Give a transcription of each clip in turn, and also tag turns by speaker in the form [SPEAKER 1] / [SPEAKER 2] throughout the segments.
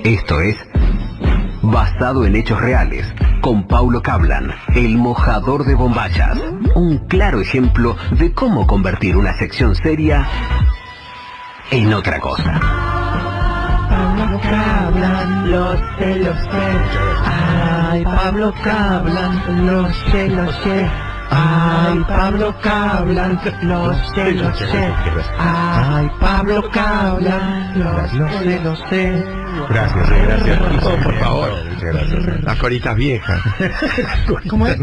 [SPEAKER 1] Esto es Basado en Hechos Reales, con Paulo Cablan, el mojador de bombachas. Un claro ejemplo de cómo convertir una sección seria en otra cosa.
[SPEAKER 2] Pablo Cablan, lo sé. Ay, Pablo Cablan, lo sé. Ay, Pablo Cablan, lo sé. Ay, Pablo Cablan, lo sé.
[SPEAKER 3] Gracias. Por favor. Muchas gracias. Las coritas viejas.
[SPEAKER 2] ¿Cómo es?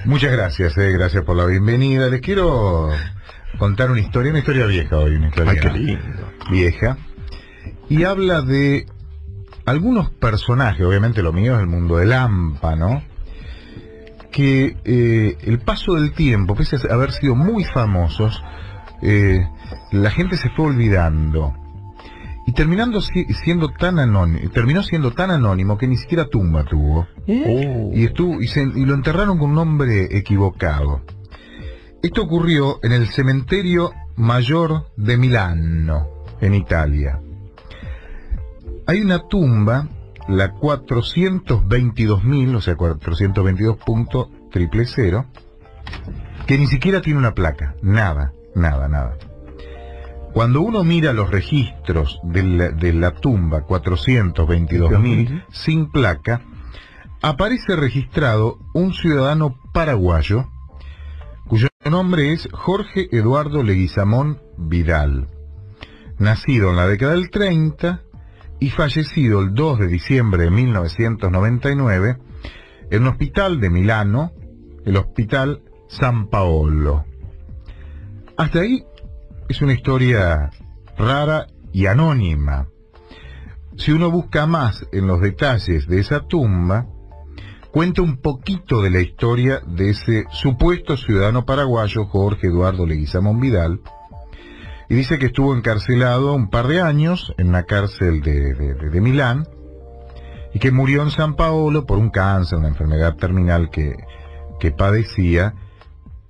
[SPEAKER 3] Muchas gracias, gracias por la bienvenida. Les quiero contar una historia vieja hoy, una historia.
[SPEAKER 4] Ay, qué lindo.
[SPEAKER 3] Vieja. Y habla de algunos personajes, obviamente lo mío es el mundo del AMPA, ¿no? Que el paso del tiempo, pese a haber sido muy famosos, la gente se fue olvidando. Y terminó siendo tan anónimo que ni siquiera tumba tuvo. Y lo enterraron con un nombre equivocado. Esto ocurrió en el cementerio mayor de Milano, en Italia. Hay una tumba, la 422.000, o sea, 422.000, que ni siquiera tiene una placa. Nada. Cuando uno mira los registros de la tumba 422.000 sin placa, aparece registrado un ciudadano paraguayo cuyo nombre es Jorge Eduardo Leguizamón Vidal, nacido en la década del 30 y fallecido el 2 de diciembre de 1999 en un hospital de Milano, el Hospital San Paolo. Hasta ahí es una historia rara y anónima. Si uno busca más en los detalles de esa tumba, cuenta un poquito de la historia de ese supuesto ciudadano paraguayo, Jorge Eduardo Leguizamón Vidal, y dice que estuvo encarcelado un par de años en una cárcel de Milán, y que murió en San Paolo por un cáncer, una enfermedad terminal que padecía,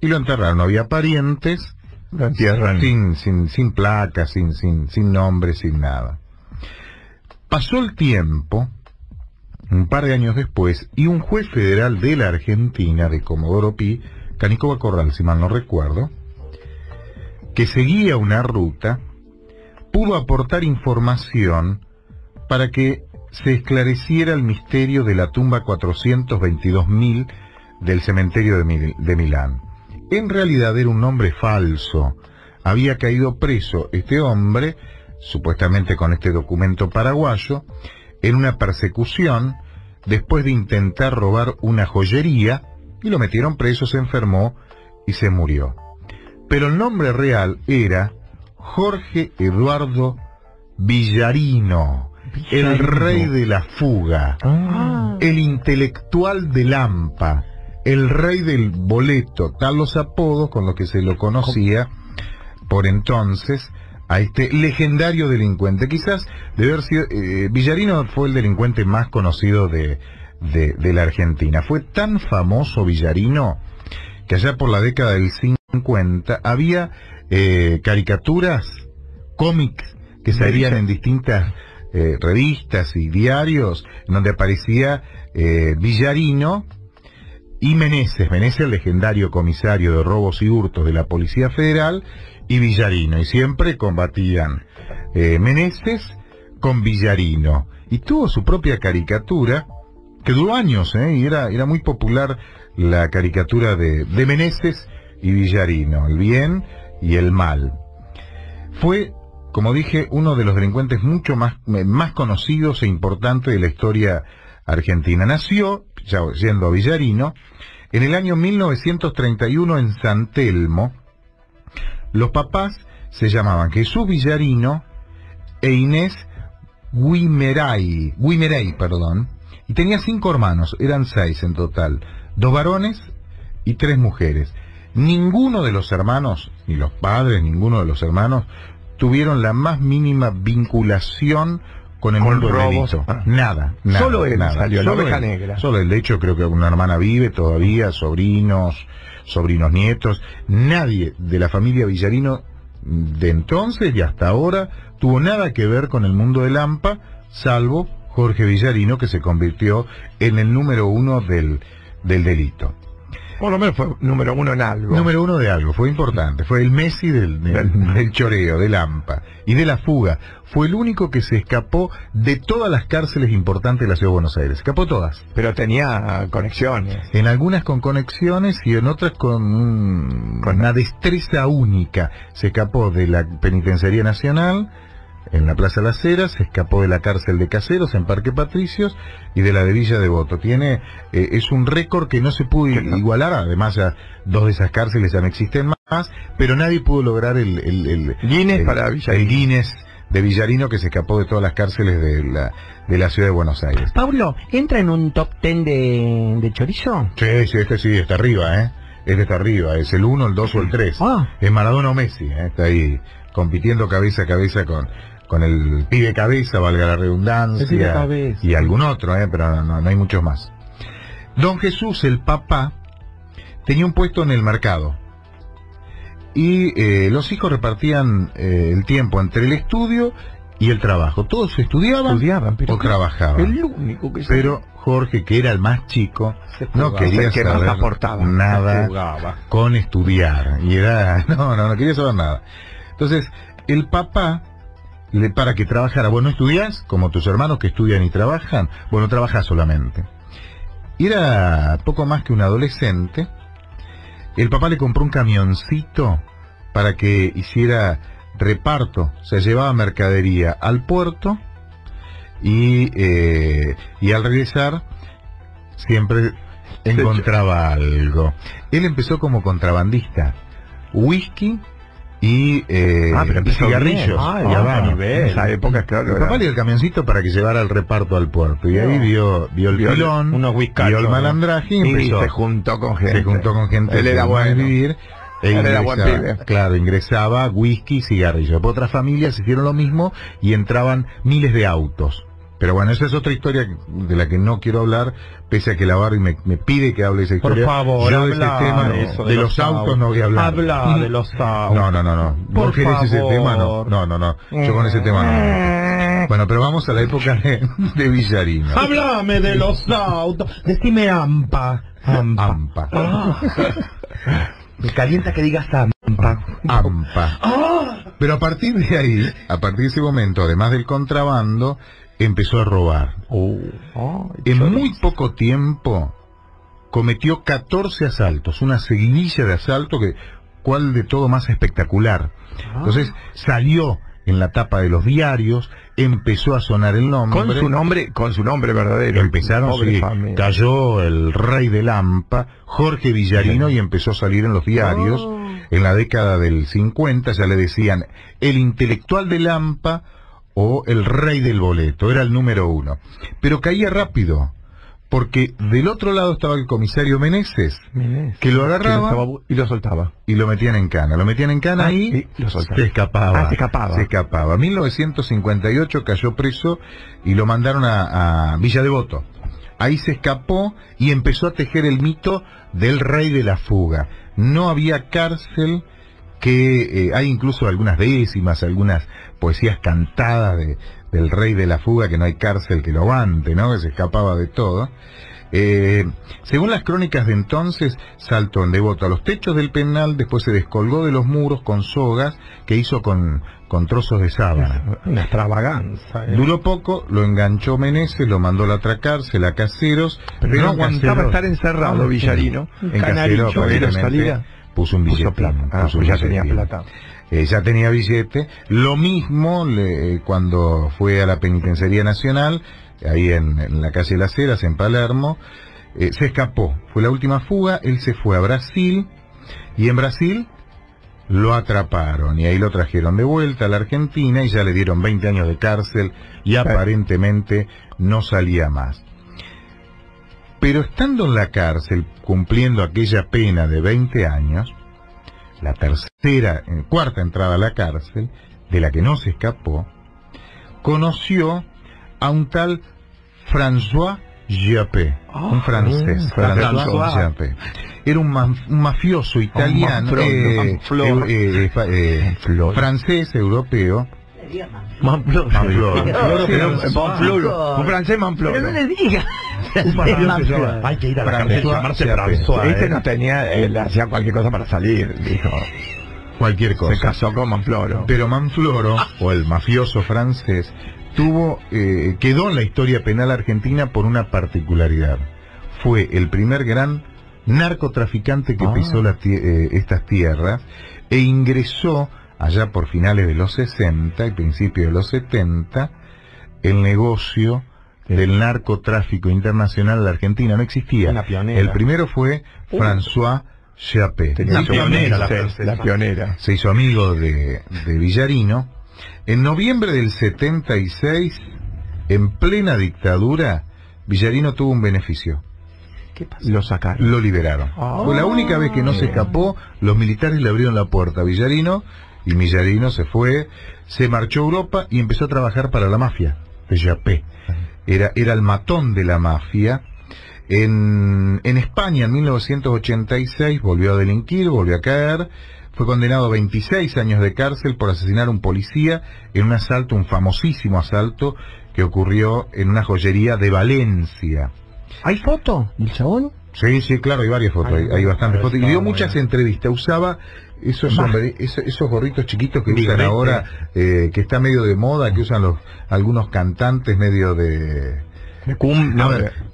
[SPEAKER 3] y lo enterraron. No había parientes,
[SPEAKER 4] Lo entierran.
[SPEAKER 3] sin placas, sin nombre, sin nada. Pasó el tiempo, un par de años después, y un juez federal de la Argentina, de Comodoro Pi, Canicova Corral, si mal no recuerdo, que seguía una ruta, pudo aportar información para que se esclareciera el misterio de la tumba 422.000 del cementerio de Milán. En realidad era un nombre falso. Había caído preso este hombre, supuestamente con este documento paraguayo, en una persecución después de intentar robar una joyería, y lo metieron preso, se enfermó y se murió. Pero el nombre real era Jorge Eduardo Villarino, el rey de la fuga, el intelectual del AMPA, el rey del boleto, tal los apodos con los que se lo conocía por entonces a este legendario delincuente. Quizás debe haber sido, Villarino fue el delincuente más conocido de la Argentina. Fue tan famoso Villarino que allá por la década del 50 había caricaturas, cómics que salían en distintas revistas y diarios, en donde aparecía Villarino y Meneses, el legendario comisario de robos y hurtos de la Policía Federal, y Villarino, y siempre combatían Meneses con Villarino, y tuvo su propia caricatura que duró años, y era muy popular la caricatura de Meneses y Villarino, el bien y el mal. Fue, como dije, uno de los delincuentes mucho más conocidos e importantes de la historia argentina. Nació, ya yendo a Villarino, en el año 1931 en San Telmo. Los papás se llamaban Jesús Villarino e Inés Guimerey, y tenía 5 hermanos, eran 6 en total, 2 varones y 3 mujeres. Ninguno de los hermanos, ni los padres, ninguno de los hermanos, tuvieron la más mínima vinculación con el mundo del delito. Nada.
[SPEAKER 4] Solo él salió, la
[SPEAKER 3] solo
[SPEAKER 4] oveja
[SPEAKER 3] él,
[SPEAKER 4] negra.
[SPEAKER 3] Solo él. De hecho, creo que una hermana vive todavía, sobrinos nietos. Nadie de la familia Villarino de entonces y hasta ahora tuvo nada que ver con el mundo del AMPA, salvo Jorge Villarino, que se convirtió en el número 1 del delito.
[SPEAKER 4] Por lo menos fue número 1 en algo.
[SPEAKER 3] Número 1 de algo, fue importante. Fue el Messi del choreo, del AMPA y de la fuga. Fue el único que se escapó de todas las cárceles importantes de la Ciudad de Buenos Aires. Escapó todas.
[SPEAKER 4] Pero tenía conexiones.
[SPEAKER 3] En algunas con conexiones y en otras con una destreza única. Se escapó de la Penitenciaría Nacional en la Plaza Las Heras, se escapó de la cárcel de Caseros en Parque Patricios y de la de Villa Devoto. Es un récord que no se pudo igualar, además ya 2 de esas cárceles ya no existen más, pero nadie pudo lograr el
[SPEAKER 4] Guinness para Villarino.
[SPEAKER 3] El Guinness de Villarino, que se escapó de todas las cárceles de la Ciudad de Buenos Aires.
[SPEAKER 2] Pablo, ¿entra en un top 10 de chorizo?
[SPEAKER 3] Sí, este sí, está arriba, Este está arriba, es el 1, el 2 o el 3. Es Maradona o Messi, está ahí compitiendo cabeza a cabeza con el pibe cabeza, valga la redundancia, y algún otro, pero no hay muchos más. Don Jesús, el papá, tenía un puesto en el mercado y los hijos repartían el tiempo entre el estudio y el trabajo. Todos estudiaban pero o trabajaban.
[SPEAKER 4] El único que
[SPEAKER 3] pero Jorge, que era el más chico, no quería saber nada con estudiar. Y no quería saber nada. Entonces, el papá, para que trabajara, vos no estudiás, como tus hermanos que estudian y trabajan, vos no trabajás solamente. Y era poco más que un adolescente. El papá le compró un camioncito para que hiciera reparto, se llevaba mercadería al puerto y al regresar siempre encontraba algo. Él empezó como contrabandista, whisky y cigarrillos.
[SPEAKER 4] En esa época, claro.
[SPEAKER 3] El papá le dio el camioncito para que llevara el reparto al puerto y ahí vio el pilón, vio el malandraje y empezó.
[SPEAKER 4] Se juntó con gente.
[SPEAKER 3] Él era bueno vivir.
[SPEAKER 4] Él era buen pibe.
[SPEAKER 3] Claro, ingresaba whisky y cigarrillos. Después otras familias hicieron lo mismo y entraban miles de autos. Pero bueno, esa es otra historia de la que no quiero hablar, pese a que la Barbie me pide que hable de esa historia.
[SPEAKER 2] Por favor,
[SPEAKER 3] yo de ese tema de los autos no voy a hablar.
[SPEAKER 2] Habla de los autos.
[SPEAKER 3] No. ¿Vos querés ese tema? No. Yo con ese tema no. Bueno, pero vamos a la época de Villarino.
[SPEAKER 2] Háblame de los autos. Decime AMPA.
[SPEAKER 3] AMPA.
[SPEAKER 2] Me calienta que digas AMPA.
[SPEAKER 3] AMPA. Pero a partir de ahí, a partir de ese momento, además del contrabando, empezó a robar. En muy poco tiempo cometió 14 asaltos, una seguidilla de asaltos cuál de todo más espectacular. Entonces salió en la tapa de los diarios, empezó a sonar el nombre.
[SPEAKER 4] Con su nombre verdadero.
[SPEAKER 3] Empezaron, cayó el rey del AMPA, Jorge Villarino, y empezó a salir en los diarios. En la década del 50 ya le decían el intelectual del AMPA o el rey del boleto, era el número 1. Pero caía rápido, porque del otro lado estaba el comisario Meneses, que lo agarraba
[SPEAKER 4] y lo soltaba.
[SPEAKER 3] Y lo metían en cana. Lo metían en cana y se escapaba. Se escapaba. En 1958 cayó preso y lo mandaron a Villa Devoto. Ahí se escapó y empezó a tejer el mito del rey de la fuga. No había cárcel, que hay incluso algunas décimas, algunas poesías cantadas del rey de la fuga, que no hay cárcel que lo aguante, ¿no? Que se escapaba de todo. Según las crónicas de entonces, saltó en Devoto a los techos del penal, después se descolgó de los muros con sogas que hizo con trozos de sábana.
[SPEAKER 4] Una extravaganza.
[SPEAKER 3] Duró poco, lo enganchó Meneses, lo mandó a la otra cárcel, a Caseros,
[SPEAKER 4] pero no aguantaba estar encerrado Villarino.
[SPEAKER 3] En Caseros, aparentemente, puso un billete.
[SPEAKER 4] Ya tenía plata.
[SPEAKER 3] Ya tenía billete. Lo mismo cuando fue a la Penitenciaría Nacional, ahí en la calle Las Heras, en Palermo, se escapó. Fue la última fuga. Él se fue a Brasil y en Brasil lo atraparon y ahí lo trajeron de vuelta a la Argentina y ya le dieron 20 años de cárcel y aparentemente no salía más. Pero estando en la cárcel, cumpliendo aquella pena de 20 años, la cuarta entrada a la cárcel, de la que no se escapó, conoció a un tal François Giappé, un francés, François Giappé. Era un mafioso italiano, francés, europeo.
[SPEAKER 4] Manfloro. Un francés Manfloro.
[SPEAKER 2] Pero no le diga.
[SPEAKER 4] Hay que ir a la cárcel, llamarse François. Este no tenía, le hacía cualquier cosa para salir, dijo.
[SPEAKER 3] Cualquier cosa.
[SPEAKER 4] Se casó con Manfloro.
[SPEAKER 3] Pero Manfloro, o el mafioso francés, quedó en la historia penal argentina por una particularidad. Fue el primer gran narcotraficante que pisó estas tierras e ingresó allá por finales de los 60 y principios de los 70 el negocio del narcotráfico internacional de la Argentina. No existía. El primero fue François Giappé.
[SPEAKER 4] La pionera.
[SPEAKER 3] Se hizo amigo de Villarino. En noviembre del 76, en plena dictadura, Villarino tuvo un beneficio.
[SPEAKER 2] ¿Qué pasó?
[SPEAKER 4] Lo sacaron.
[SPEAKER 3] Lo liberaron. Fue la única vez que no se escapó. Los militares le abrieron la puerta a Villarino y Villarino se fue, se marchó a Europa y empezó a trabajar para la mafia de Giappé. Era el matón de la mafia. En España, en 1986, volvió a delinquir, volvió a caer. Fue condenado a 26 años de cárcel por asesinar a un policía en un asalto, un famosísimo asalto que ocurrió en una joyería de Valencia.
[SPEAKER 2] ¿Hay foto del chabón?
[SPEAKER 3] Sí, claro, hay varias fotos, hay bastantes fotos. Y dio muchas entrevistas, usaba esos gorritos chiquitos que usan ahora, que está medio de moda, que usan algunos cantantes medio de...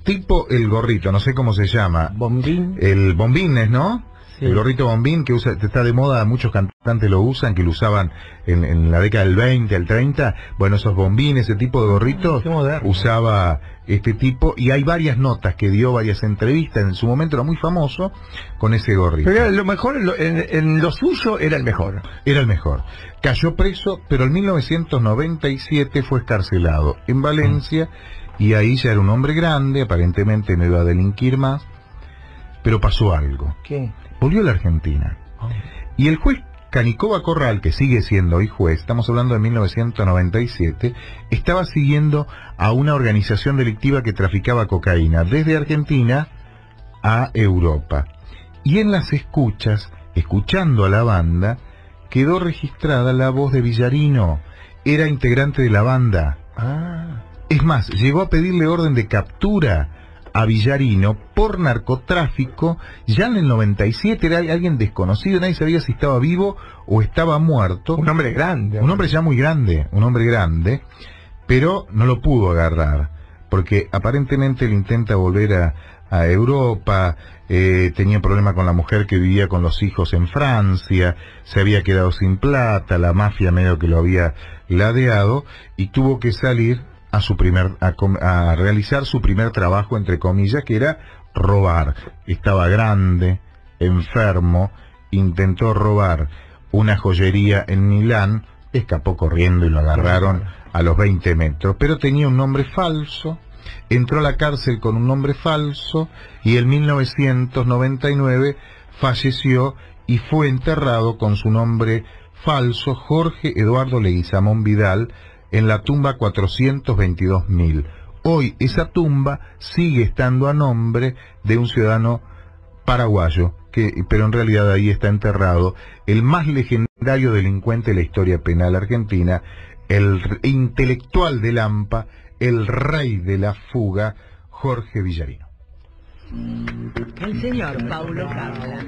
[SPEAKER 3] tipo el gorrito, no sé cómo se llama.
[SPEAKER 2] Bombín.
[SPEAKER 3] El bombín es, ¿no?
[SPEAKER 2] Sí.
[SPEAKER 3] El gorrito bombín que está de moda, muchos cantantes lo usan, que lo usaban en la década del 20, al 30. Bueno, esos bombines, ese tipo de gorritos, usaba este tipo, y hay varias notas que dio, varias entrevistas. En su momento era muy famoso con ese gorrito.
[SPEAKER 4] Pero lo mejor, en lo suyo era el mejor.
[SPEAKER 3] Era el mejor. Cayó preso, pero en 1997 fue escarcelado en Valencia, y ahí ya era un hombre grande, aparentemente no iba a delinquir más, pero pasó algo.
[SPEAKER 2] ¿Qué?
[SPEAKER 3] Volvió a la Argentina. Y el juez Canicoba Corral, que sigue siendo hoy juez, estamos hablando de 1997, estaba siguiendo a una organización delictiva que traficaba cocaína desde Argentina a Europa. Y en las escuchas, escuchando a la banda, quedó registrada la voz de Villarino. Era integrante de la banda. Es más, llegó a pedirle orden de captura a Villarino por narcotráfico. Ya en el 97 era alguien desconocido, nadie sabía si estaba vivo o estaba muerto.
[SPEAKER 4] Un hombre grande.
[SPEAKER 3] Un hombre ya muy grande, pero no lo pudo agarrar, porque aparentemente él intenta volver a Europa, tenía problema con la mujer que vivía con los hijos en Francia, se había quedado sin plata, la mafia medio que lo había ladeado, y tuvo que salir a realizar su primer trabajo, entre comillas, que era robar. Estaba grande, enfermo, intentó robar una joyería en Milán, escapó corriendo y lo agarraron a los 20 metros, pero tenía un nombre falso, entró a la cárcel con un nombre falso, y en 1999 falleció y fue enterrado con su nombre falso, Jorge Eduardo Leguizamón Vidal, en la tumba 422.000. Hoy esa tumba sigue estando a nombre de un ciudadano paraguayo, pero en realidad ahí está enterrado el más legendario delincuente de la historia penal argentina, el intelectual de Lampa, el rey de la fuga, Jorge Villarino.
[SPEAKER 5] El señor Paulo Cabla.